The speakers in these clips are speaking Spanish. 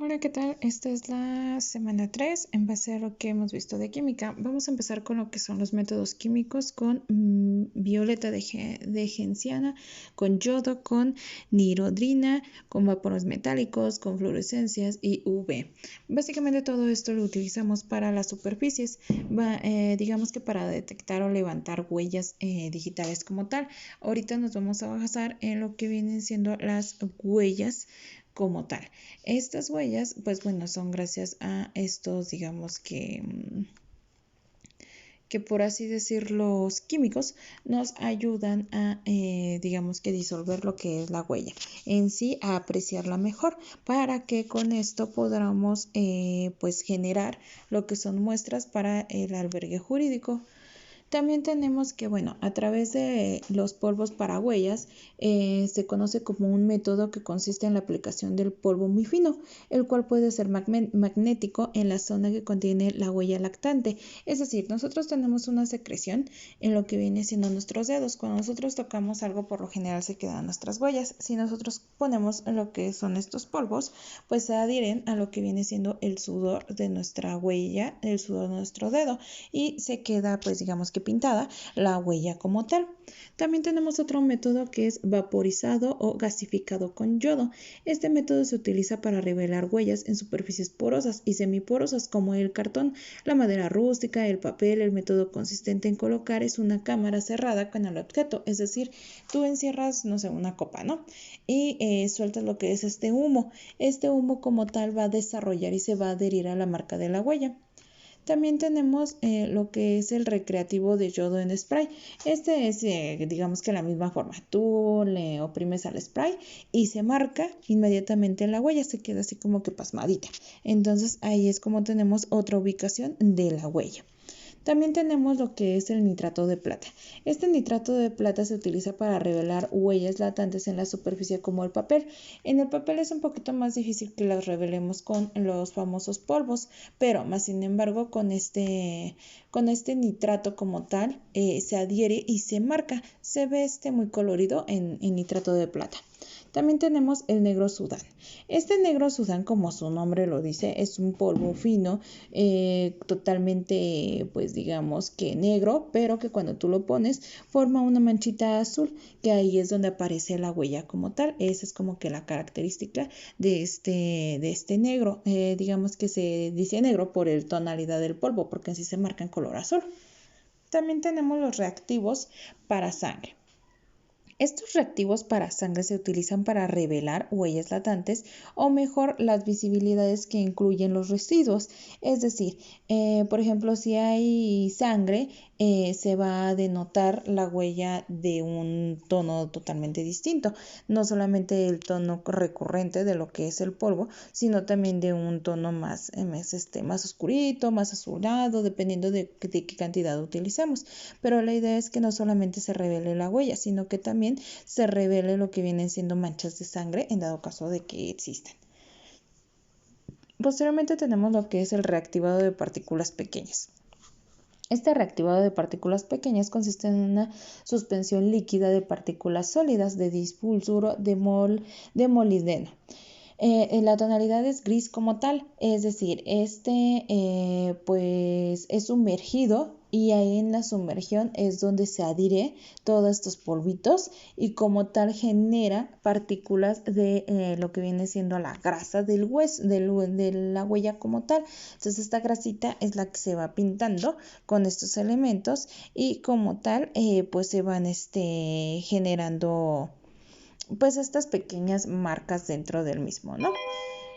Hola, ¿qué tal? Esta es la semana 3. En base a lo que hemos visto de química, vamos a empezar con lo que son los métodos químicos con violeta de genciana, con yodo, con nirodrina, con vapores metálicos, con fluorescencias y UV. Básicamente todo esto lo utilizamos para las superficies, digamos que para detectar o levantar huellas digitales como tal. Ahorita nos vamos a basar en lo que vienen siendo las huellas como tal. Estas huellas, pues bueno, son gracias a estos, digamos que por así decirlo, los químicos nos ayudan a, digamos que disolver lo que es la huella en sí, a apreciarla mejor, para que con esto podamos, pues generar lo que son muestras para el albergue jurídico. También tenemos que, bueno, a través de los polvos para huellas se conoce como un método que consiste en la aplicación del polvo muy fino, el cual puede ser magnético en la zona que contiene la huella lactante. Es decir, nosotros tenemos una secreción en lo que viene siendo nuestros dedos. Cuando nosotros tocamos algo, por lo general se quedan nuestras huellas. Si nosotros ponemos lo que son estos polvos, pues se adhieren a lo que viene siendo el sudor de nuestra huella, el sudor de nuestro dedo, y se queda, pues digamos que pintada la huella como tal. También tenemos otro método que es vaporizado o gasificado con yodo. Este método se utiliza para revelar huellas en superficies porosas y semiporosas como el cartón, la madera rústica, el papel. El método consistente en colocar es una cámara cerrada con el objeto, es decir, tú encierras, no sé, una copa, ¿no? Y sueltas lo que es este humo. Este humo como tal va a desarrollar y se va a adherir a la marca de la huella. También tenemos lo que es el recreativo de yodo en spray. Este es, digamos que la misma forma. Tú le oprimes al spray y se marca inmediatamente la huella, se queda así como que pasmadita. Entonces ahí es como tenemos otra ubicación de la huella. También tenemos lo que es el nitrato de plata. Este nitrato de plata se utiliza para revelar huellas latentes en la superficie como el papel. En el papel es un poquito más difícil que las revelemos con los famosos polvos, pero más sin embargo con este nitrato como tal se adhiere y se marca. Se ve muy colorido en nitrato de plata. También tenemos el negro sudán. Este negro sudán, como su nombre lo dice, es un polvo fino, totalmente, pues digamos que negro, pero que cuando tú lo pones forma una manchita azul, que ahí es donde aparece la huella como tal. Esa es como que la característica de este negro. Digamos que se dice negro por el tonalidad del polvo, porque así se marca en color azul. También tenemos los reactivos para sangre. Estos reactivos para sangre se utilizan para revelar huellas latentes o mejor las visibilidades que incluyen los residuos. Es decir, por ejemplo, si hay sangre, se va a denotar la huella de un tono totalmente distinto. No solamente el tono recurrente de lo que es el polvo, sino también de un tono más oscurito, más azulado, dependiendo de qué cantidad utilicemos. Pero la idea es que no solamente se revele la huella, sino que también se revele lo que vienen siendo manchas de sangre en dado caso de que existan. Posteriormente tenemos lo que es el reactivado de partículas pequeñas. Este reactivado de partículas pequeñas consiste en una suspensión líquida de partículas sólidas de disulfuro de molibdeno. La tonalidad es gris como tal, es decir, pues es sumergido y ahí en la sumergión es donde se adhiere todos estos polvitos y como tal genera partículas de lo que viene siendo la grasa del hueso, de la huella como tal. Entonces esta grasita es la que se va pintando con estos elementos y como tal pues se van generando pues estas pequeñas marcas dentro del mismo, ¿no?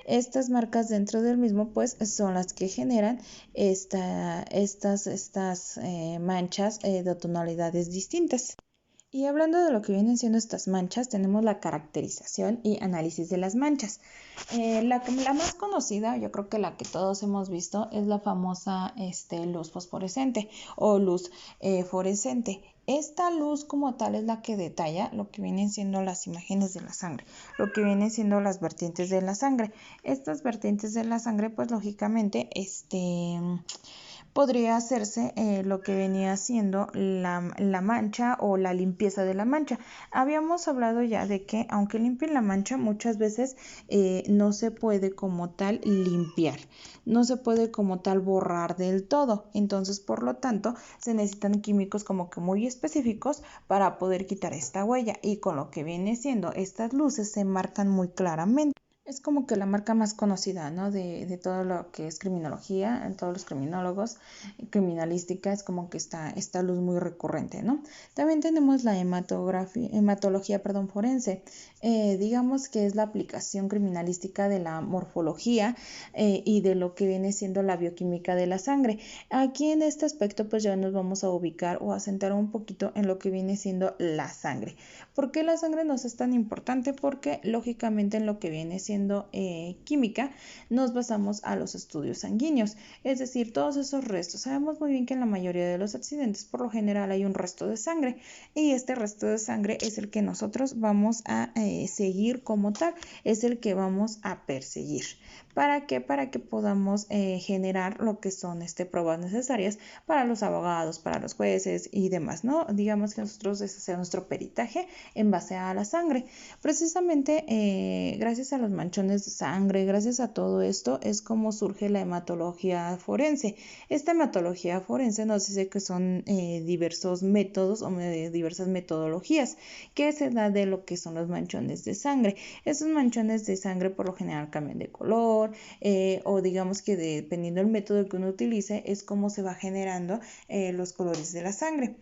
Estas marcas dentro del mismo pues son las que generan estas manchas de tonalidades distintas. Y hablando de lo que vienen siendo estas manchas, tenemos la caracterización y análisis de las manchas. La más conocida, yo creo que la que todos hemos visto, es la famosa luz fosforescente o luz fluorescente. Esta luz como tal es la que detalla lo que vienen siendo las imágenes de la sangre, lo que vienen siendo las vertientes de la sangre. Estas vertientes de la sangre, pues lógicamente, podría hacerse lo que venía siendo la mancha o la limpieza de la mancha. Habíamos hablado ya de que aunque limpien la mancha, muchas veces no se puede como tal limpiar, no se puede como tal borrar del todo. Entonces, por lo tanto, se necesitan químicos como que muy específicos para poder quitar esta huella, y con lo que viene siendo estas luces se marcan muy claramente. Es como que la marca más conocida, ¿no? De todo lo que es criminología, en todos los criminólogos, criminalística, es como que esta luz muy recurrente, ¿no? También tenemos la hematología, forense. Digamos que es la aplicación criminalística de la morfología y de lo que viene siendo la bioquímica de la sangre. Aquí en este aspecto pues ya nos vamos a ubicar o a centrar un poquito en lo que viene siendo la sangre. ¿Por qué la sangre nos es tan importante? Porque lógicamente en lo que viene siendo química nos basamos a los estudios sanguíneos, es decir, todos esos restos. Sabemos muy bien que en la mayoría de los accidentes por lo general hay un resto de sangre, y este resto de sangre es el que nosotros vamos a seguir como tal, es el que vamos a perseguir. ¿Para qué? Para que podamos generar lo que son pruebas necesarias para los abogados, para los jueces y demás, ¿no? Digamos que nosotros ese sea nuestro peritaje en base a la sangre. Precisamente gracias a los manchones de sangre, gracias a todo esto, es como surge la hematología forense. Esta hematología forense nos dice que son diversos métodos o diversas metodologías que se da de lo que son los manchones de sangre. Estos manchones de sangre por lo general cambian de color o digamos que dependiendo del método que uno utilice es como se va generando los colores de la sangre.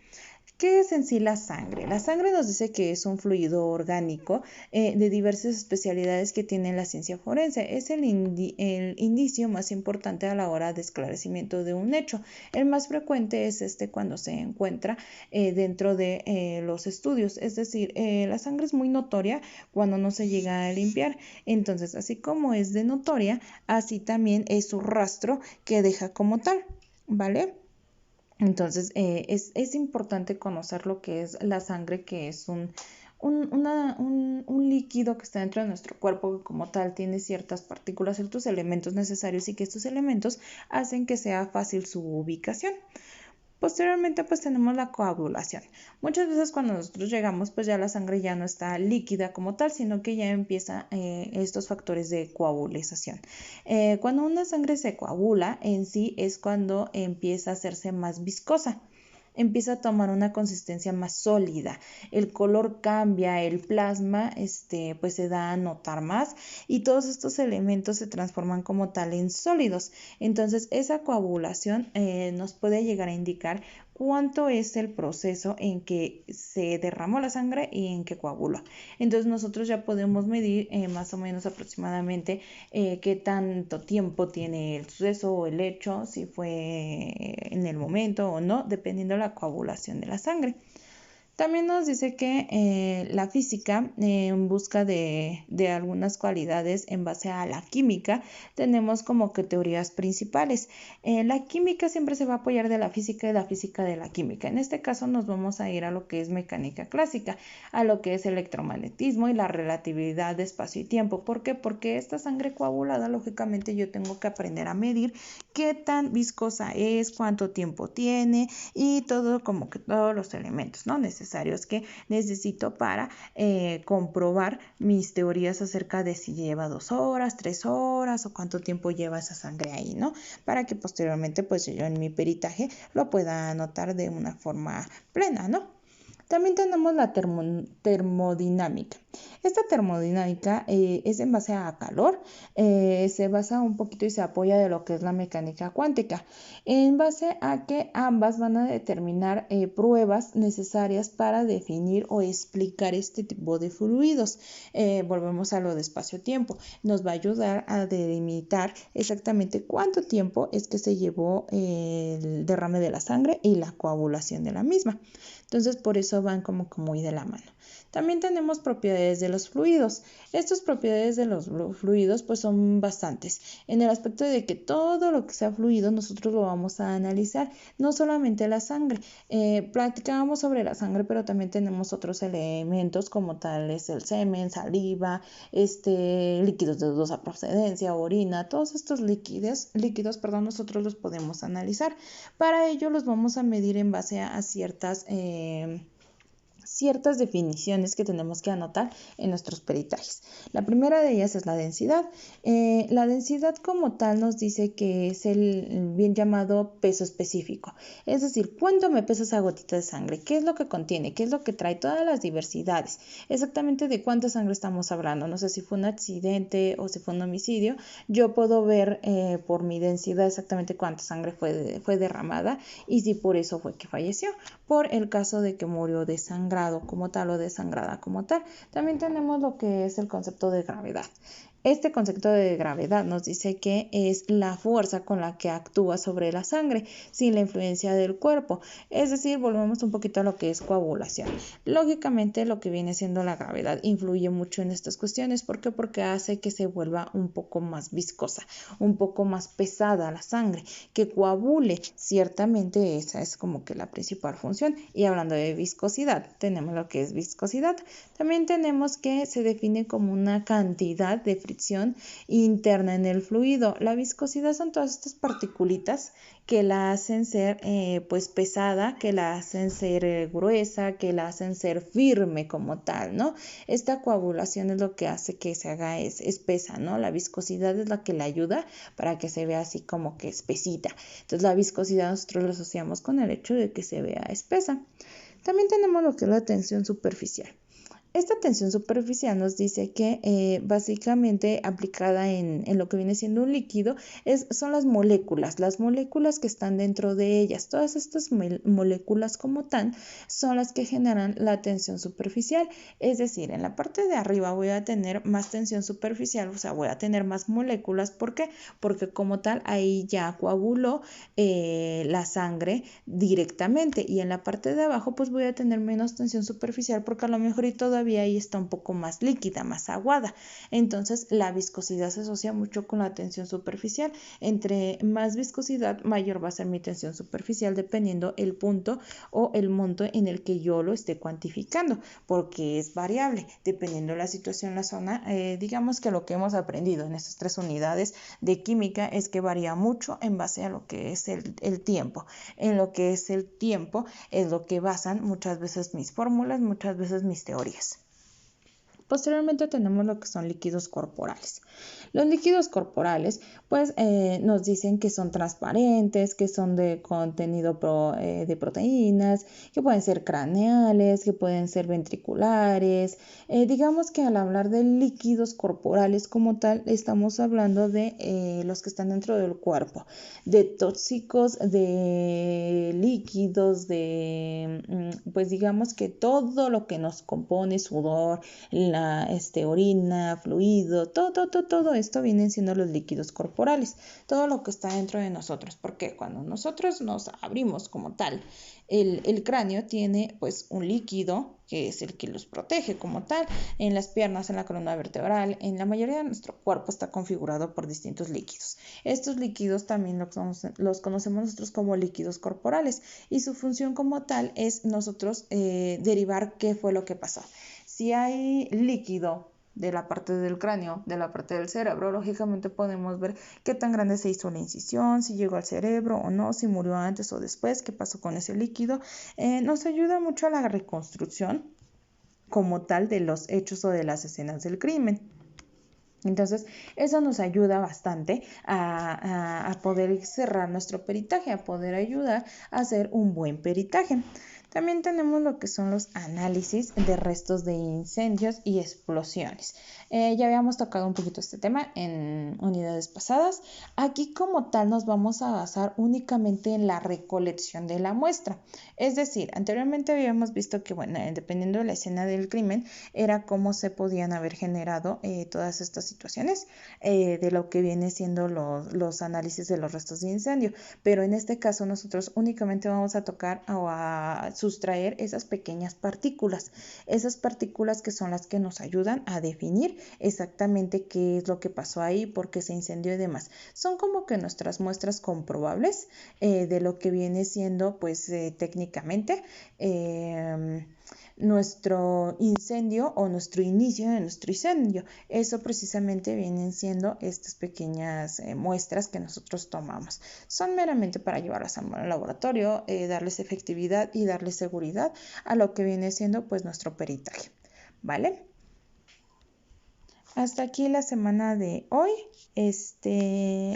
¿Qué es en sí la sangre? La sangre nos dice que es un fluido orgánico de diversas especialidades que tiene la ciencia forense. Es el indicio más importante a la hora de esclarecimiento de un hecho. El más frecuente es cuando se encuentra dentro de los estudios. Es decir, la sangre es muy notoria cuando no se llega a limpiar. Entonces, así como es de notoria, así también es su rastro que deja como tal, ¿vale? Entonces, es importante conocer lo que es la sangre, que es un líquido que está dentro de nuestro cuerpo, que como tal tiene ciertas partículas, ciertos elementos necesarios, y que estos elementos hacen que sea fácil su ubicación. Posteriormente pues tenemos la coagulación. Muchas veces cuando nosotros llegamos pues ya la sangre ya no está líquida como tal, sino que ya empieza estos factores de coagulización. Cuando una sangre se coagula en sí es cuando empieza a hacerse más viscosa, empieza a tomar una consistencia más sólida, el color cambia, el plasma pues se da a notar más, y todos estos elementos se transforman como tal en sólidos. Entonces esa coagulación nos puede llegar a indicar cuánto es el proceso en que se derramó la sangre y en que coagula. Entonces nosotros ya podemos medir más o menos aproximadamente qué tanto tiempo tiene el suceso o el hecho, si fue en el momento o no, dependiendo de la coagulación de la sangre. También nos dice que la física, en busca de algunas cualidades en base a la química, tenemos como que teorías principales. La química siempre se va a apoyar de la física y la física de la química. En este caso nos vamos a ir a lo que es mecánica clásica, a lo que es electromagnetismo y la relatividad de espacio y tiempo. ¿Por qué? Porque esta sangre coagulada, lógicamente yo tengo que aprender a medir qué tan viscosa es, cuánto tiempo tiene y todo, como que todos los elementos, ¿no?, necesarios que necesito para comprobar mis teorías acerca de si lleva 2 horas, 3 horas o cuánto tiempo lleva esa sangre ahí, ¿no? Para que posteriormente pues yo en mi peritaje lo pueda anotar de una forma plena, ¿no? También tenemos la termodinámica. Esta termodinámica es en base a calor, se basa un poquito y se apoya de lo que es la mecánica cuántica, en base a que ambas van a determinar pruebas necesarias para definir o explicar este tipo de fluidos. Volvemos a lo de espacio-tiempo. Nos va a ayudar a delimitar exactamente cuánto tiempo es que se llevó el derrame de la sangre y la coagulación de la misma. Entonces, por eso van como que muy de la mano. También tenemos propiedades de los fluidos. Estas propiedades de los fluidos pues son bastantes, en el aspecto de que todo lo que sea fluido nosotros lo vamos a analizar, no solamente la sangre. Platicábamos sobre la sangre, pero también tenemos otros elementos como tal es el semen, saliva, líquidos de dudosa procedencia, orina, todos estos líquidos, nosotros los podemos analizar. Para ello los vamos a medir en base a ciertas definiciones que tenemos que anotar en nuestros peritajes. La primera de ellas es la densidad. La densidad como tal nos dice que es el bien llamado peso específico. Es decir, ¿cuánto me pesa esa gotita de sangre? ¿Qué es lo que contiene? ¿Qué es lo que trae? Todas las diversidades. Exactamente de cuánta sangre estamos hablando. No sé si fue un accidente o si fue un homicidio. Yo puedo ver por mi densidad exactamente cuánta sangre fue derramada y si por eso fue que falleció. Por el caso de que murió desangrado como tal o desangrada como tal. También tenemos lo que es el concepto de gravedad. Este concepto de gravedad nos dice que es la fuerza con la que actúa sobre la sangre sin la influencia del cuerpo. Es decir, volvemos un poquito a lo que es coagulación. Lógicamente, lo que viene siendo la gravedad influye mucho en estas cuestiones. ¿Por qué? Porque hace que se vuelva un poco más viscosa, un poco más pesada la sangre, que coagule. Ciertamente esa es como que la principal función. Y hablando de viscosidad, tenemos lo que es viscosidad. También tenemos que se define como una cantidad de fricción interna en el fluido. La viscosidad son todas estas particulitas que la hacen ser pues pesada, que la hacen ser gruesa, que la hacen ser firme como tal, ¿no? Esta coagulación es lo que hace que se haga espesa, ¿no? La viscosidad es la que le ayuda para que se vea así como que espesita. Entonces la viscosidad nosotros lo asociamos con el hecho de que se vea espesa. También tenemos lo que es la tensión superficial. Esta tensión superficial nos dice que básicamente aplicada en lo que viene siendo un líquido son las moléculas que están dentro de ellas. Todas estas moléculas como tal son las que generan la tensión superficial. Es decir, en la parte de arriba voy a tener más tensión superficial, o sea, voy a tener más moléculas. ¿Por qué? Porque como tal ahí ya coaguló la sangre directamente, y en la parte de abajo pues voy a tener menos tensión superficial porque a lo mejor y todavía ahí está un poco más líquida, más aguada. Entonces la viscosidad se asocia mucho con la tensión superficial. Entre más viscosidad, mayor va a ser mi tensión superficial dependiendo el punto o el monto en el que yo lo esté cuantificando, porque es variable dependiendo la situación, la zona. Digamos que lo que hemos aprendido en estas 3 unidades de química es que varía mucho en base a lo que es el tiempo. En lo que es el tiempo es lo que basan muchas veces mis fórmulas, muchas veces mis teorías. Posteriormente tenemos lo que son líquidos corporales. Los líquidos corporales pues nos dicen que son transparentes, que son de contenido de proteínas, que pueden ser craneales, que pueden ser ventriculares. Digamos que al hablar de líquidos corporales como tal, estamos hablando de los que están dentro del cuerpo, de tóxicos, de líquidos, de pues digamos que todo lo que nos compone, sudor, la orina, fluido, todo esto vienen siendo los líquidos corporales, todo lo que está dentro de nosotros, porque cuando nosotros nos abrimos como tal, el cráneo tiene pues un líquido que es el que los protege como tal. En las piernas, en la columna vertebral, en la mayoría de nuestro cuerpo está configurado por distintos líquidos. Estos líquidos también los conocemos nosotros como líquidos corporales, y su función como tal es nosotros derivar qué fue lo que pasó. Si hay líquido de la parte del cráneo, de la parte del cerebro, lógicamente podemos ver qué tan grande se hizo la incisión, si llegó al cerebro o no, si murió antes o después, qué pasó con ese líquido. Nos ayuda mucho a la reconstrucción como tal de los hechos o de las escenas del crimen. Entonces, eso nos ayuda bastante a poder cerrar nuestro peritaje, a poder ayudar a hacer un buen peritaje. También tenemos lo que son los análisis de restos de incendios y explosiones. Ya habíamos tocado un poquito este tema en unidades pasadas. Aquí como tal nos vamos a basar únicamente en la recolección de la muestra. Es decir, anteriormente habíamos visto que, bueno, dependiendo de la escena del crimen, era cómo se podían haber generado todas estas situaciones de lo que viene siendo los análisis de los restos de incendio. Pero en este caso nosotros únicamente vamos a tocar o a sustraer esas pequeñas partículas que son las que nos ayudan a definir exactamente qué es lo que pasó ahí, por qué se incendió y demás. Son como que nuestras muestras comprobables de lo que viene siendo pues técnicamente nuestro incendio o nuestro inicio de nuestro incendio. Eso precisamente vienen siendo estas pequeñas muestras que nosotros tomamos. Son meramente para llevarlas al laboratorio, darles efectividad y darles seguridad a lo que viene siendo pues nuestro peritaje, ¿vale? Hasta aquí la semana de hoy.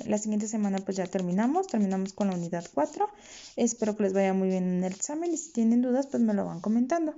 La siguiente semana pues ya terminamos con la unidad 4. Espero que les vaya muy bien en el examen y si tienen dudas pues me lo van comentando.